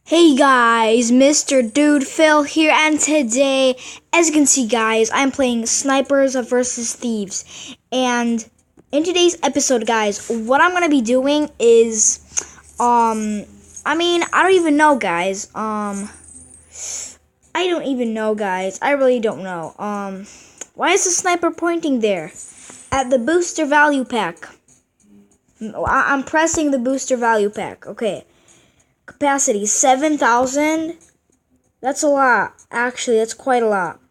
Hey guys, Mr. Dude Phil here, and today, as you can see guys, I'm playing Snipers versus Thieves. And in today's episode guys, what I'm gonna be doing is, I don't even know guys, I really don't know. Why is the sniper pointing there? At the booster value pack. I'm pressing the booster value pack, okay. Capacity 7,000. That's a lot. Actually, that's quite a lot.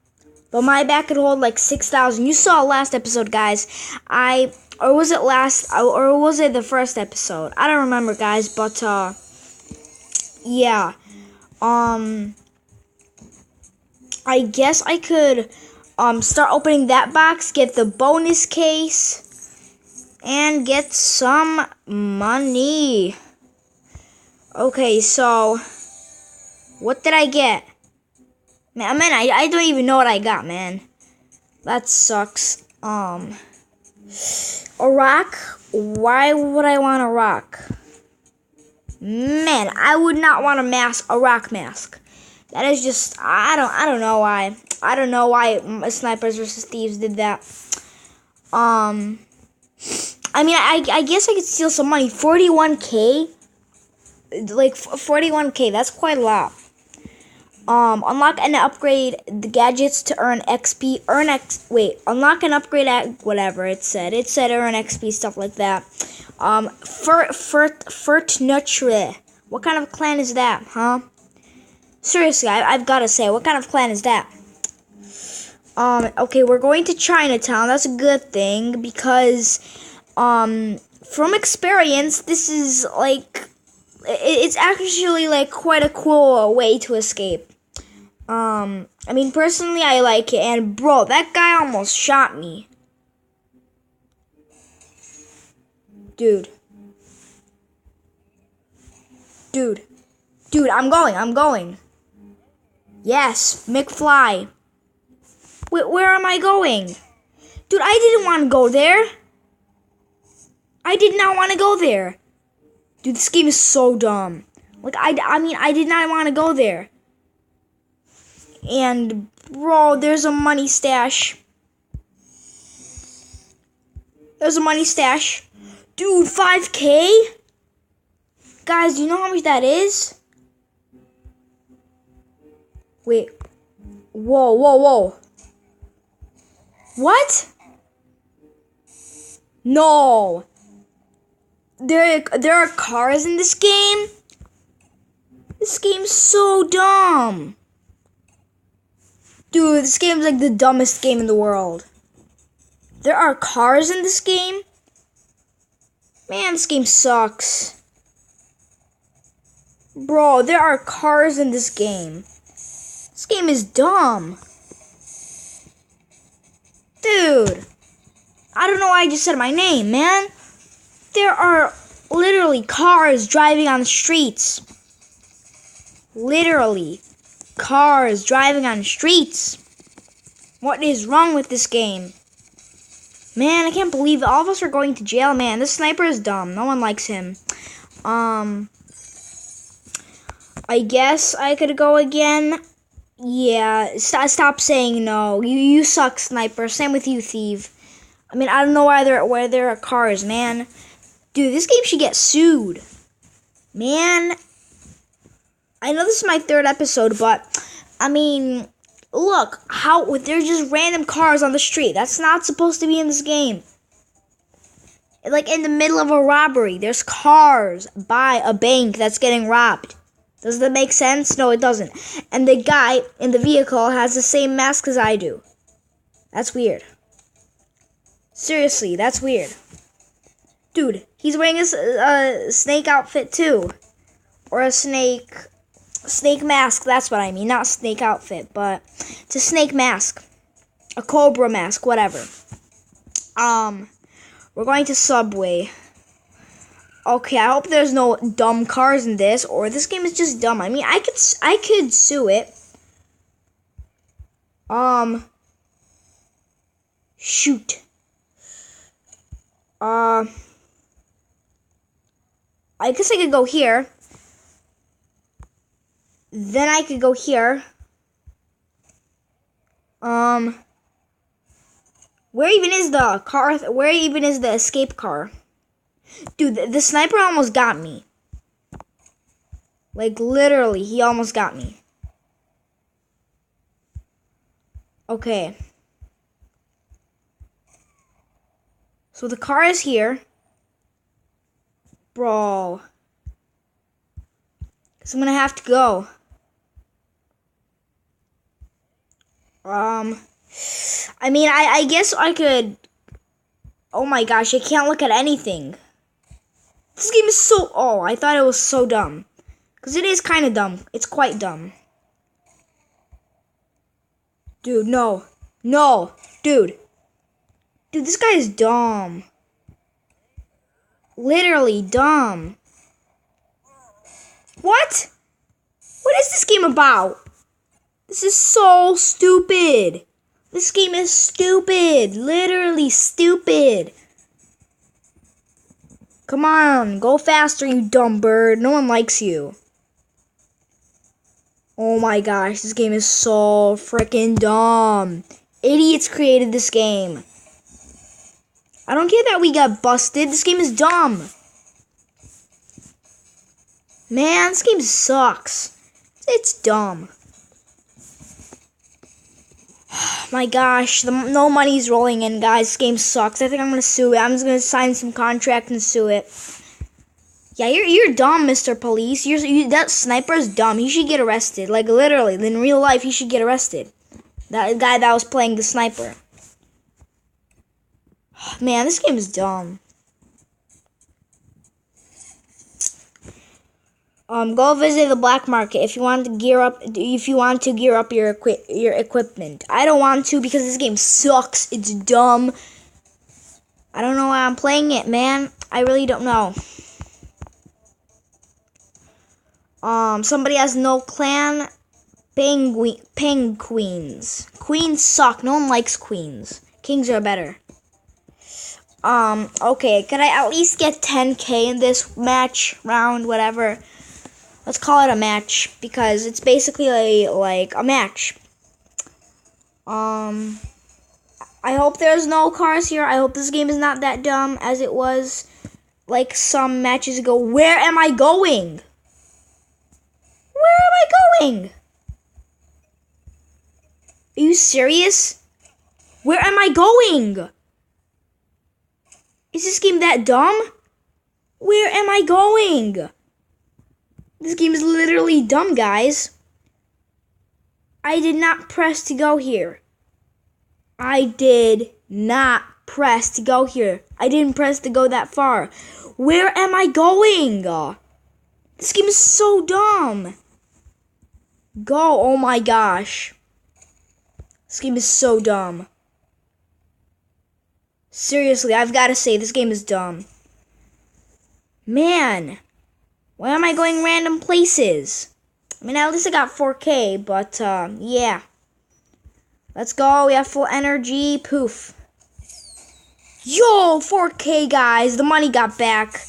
But my back could hold like 6,000. You saw last episode, guys. Or was it the first episode? I don't remember, guys. But yeah. I guess I could start opening that box, get the bonus case, and get some money. Okay, so what did I get? Man, I don't even know what I got, man. That sucks. A rock? Why would I want a rock? Man, I would not want a rock mask. That is just I don't know why. I don't know why Snipers versus Thieves did that. I guess I could steal some money. 41K? Like 41K, that's quite a lot. Unlock and upgrade the gadgets to earn XP. Unlock and upgrade at whatever it said. It said earn XP, stuff like that. Furtnutre. What kind of clan is that, huh? Seriously, I've gotta say, what kind of clan is that? Okay, we're going to Chinatown. That's a good thing because, from experience, this is like. It's actually like quite a cool way to escape. Personally, I like it. And bro, that guy almost shot me. Dude, I'm going. Yes, McFly. Where am I going? Dude, I didn't want to go there. I did not want to go there. Dude, this game is so dumb. Like, I did not want to go there. And, bro, there's a money stash. Dude, 5K? Guys, do you know how much that is? Wait. Whoa. What? No. There are cars in this game? This game's so dumb. Dude, this game's like the dumbest game in the world. There are cars in this game? Man, this game sucks. Bro, there are cars in this game. This game is dumb. Dude. I don't know why I just said my name, man. There are literally cars driving on the streets. Literally. Cars driving on the streets. What is wrong with this game? Man, I can't believe it. All of us are going to jail, man. This sniper is dumb. No one likes him. I guess I could go again. Yeah, stop saying no. You suck, sniper. Same with you, thief. I don't know where there are cars, man. Dude, this game should get sued. Man, I know this is my third episode, but, look, there's just random cars on the street. That's not supposed to be in this game. Like, in the middle of a robbery, there's cars by a bank that's getting robbed. Does that make sense? No, it doesn't. And the guy in the vehicle has the same mask as I do. That's weird. Seriously, that's weird. Dude, he's wearing a snake outfit too. Or a snake mask, that's what I mean. Not snake outfit, but it's a snake mask. A cobra mask, whatever. We're going to Subway. Okay, I hope there's no dumb cars in this, or this game is just dumb. I could sue it. Shoot. I guess I could go here. Then I could go here. Where even is the car? Where even is the escape car? Dude, the sniper almost got me. Like, literally, he almost got me. Okay. So the car is here. Bro. So I'm gonna have to go. I mean, I guess I could... Oh my gosh, I can't look at anything. This game is so... Oh, I thought it was so dumb. Because it is kind of dumb. It's quite dumb. Dude, no. No. Dude. Dude, this guy is dumb. Literally dumb. What? What is this game about? This is so stupid. This game is stupid. Literally stupid. Come on. Go faster, you dumb bird. No one likes you. Oh my gosh. This game is so freaking dumb. Idiots created this game. I don't care that we got busted. This game is dumb. Man, this game sucks. It's dumb. My gosh, no money's rolling in, guys. This game sucks. I think I'm gonna sue it. I'm just gonna sign some contract and sue it. Yeah, you're dumb, Mr. Police. That sniper's dumb. He should get arrested. Like, literally, in real life, he should get arrested. That guy that was playing the sniper. Man, this game is dumb. Go visit the black market if you want to gear up. If you want to gear up your equipment. I don't want to because this game sucks. It's dumb. I don't know why I'm playing it, man. I really don't know. Somebody has no clan. Penguins. Queens suck. No one likes queens. Kings are better. Okay. Could I at least get 10K in this match, round, whatever? Let's call it a match because it's basically like a match. I hope there's no cars here. I hope this game is not that dumb as it was like some matches ago. Where am I going? Where am I going? Are you serious? Where am I going? Is this game that dumb? Where am I going? This game is literally dumb, guys. I did not press to go here. I did not press to go here. I didn't press to go that far. Where am I going? This game is so dumb. Go, oh my gosh. This game is so dumb. Seriously, I've got to say, this game is dumb. Man. Why am I going random places? I mean, at least I got 4K, but, yeah. Let's go. We have full energy. Poof. Yo, 4K, guys. The money got back.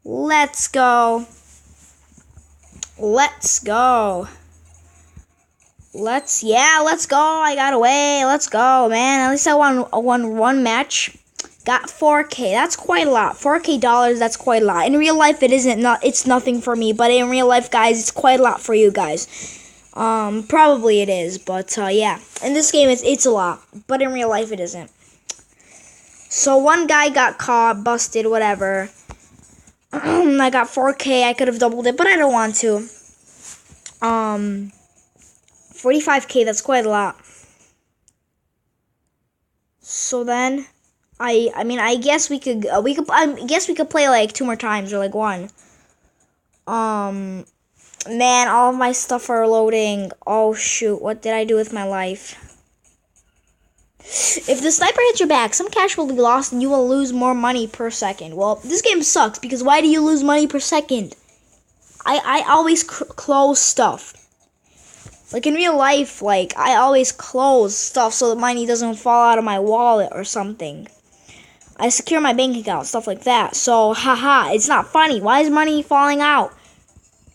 Let's go. Let's go. Let's go. I got away. Let's go, man. At least I won one match. Got 4K. That's quite a lot. 4K dollars, that's quite a lot. In real life, it's nothing for me. But in real life, guys, it's quite a lot for you guys. Probably it is. But, yeah. In this game, it's a lot. But in real life, it isn't. So, one guy got caught, busted, whatever. I got 4K. I could have doubled it, but I don't want to. 45K, that's quite a lot. So then... I mean, I guess I guess we could play like 2 more times or like 1. Man, all of my stuff are loading. Oh shoot, what did I do with my life? If the sniper hits your back, some cash will be lost and you will lose more money per second. Well, this game sucks because why do you lose money per second? I always close stuff. Like in real life, like I always close stuff so the money doesn't fall out of my wallet or something. I secure my bank account, stuff like that. So, haha, it's not funny. Why is money falling out?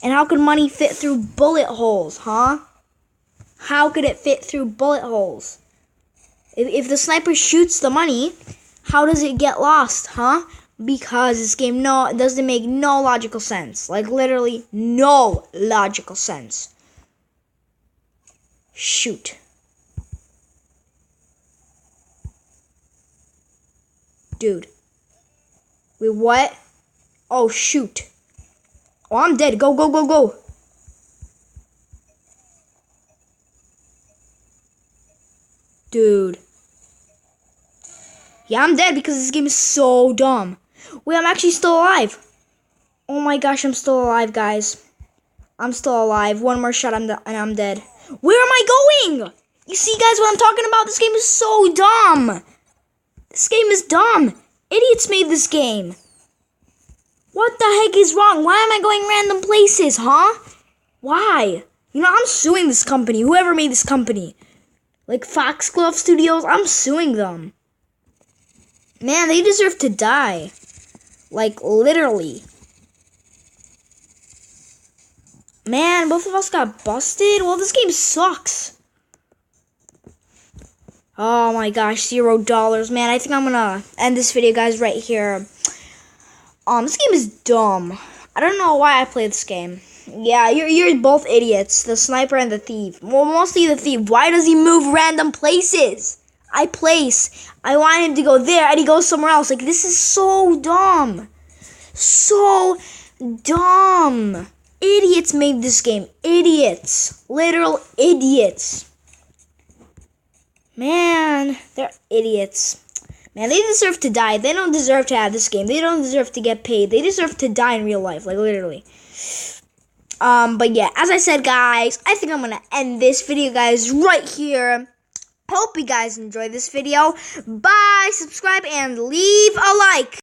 And how could money fit through bullet holes, huh? How could it fit through bullet holes? If the sniper shoots the money, how does it get lost, huh? Because this game doesn't make no logical sense. Like, literally no logical sense. Shoot. Dude. Wait, what? Oh, shoot. Oh, I'm dead. Go, go, go, go. Dude. Yeah, I'm dead because this game is so dumb. Wait, I'm actually still alive. Oh my gosh, I'm still alive, guys. I'm still alive. One more shot and I'm dead. Where am I going? You see, guys, what I'm talking about? This game is so dumb. This game is dumb. Idiots made this game. What the heck is wrong? Why am I going random places, huh? Why? You know, I'm suing this company. Whoever made this company. Like Foxglove Studios, I'm suing them. Man, they deserve to die. Like, literally. Man, both of us got busted? Well, this game sucks. Oh my gosh, $0. Man, I think I'm gonna end this video, guys, right here. This game is dumb. I don't know why I play this game. Yeah, you're both idiots. The sniper and the thief. Well, mostly the thief. Why does he move random places? I want him to go there, and he goes somewhere else. Like, this is so dumb. So dumb. Idiots made this game. Idiots. Literal idiots. Man, they're idiots. Man, they deserve to die. They don't deserve to have this game. They don't deserve to get paid. They deserve to die in real life, like, literally. But yeah, as I said, guys, I think I'm gonna end this video, guys, right here. Hope you guys enjoyed this video. Bye, subscribe, and leave a like.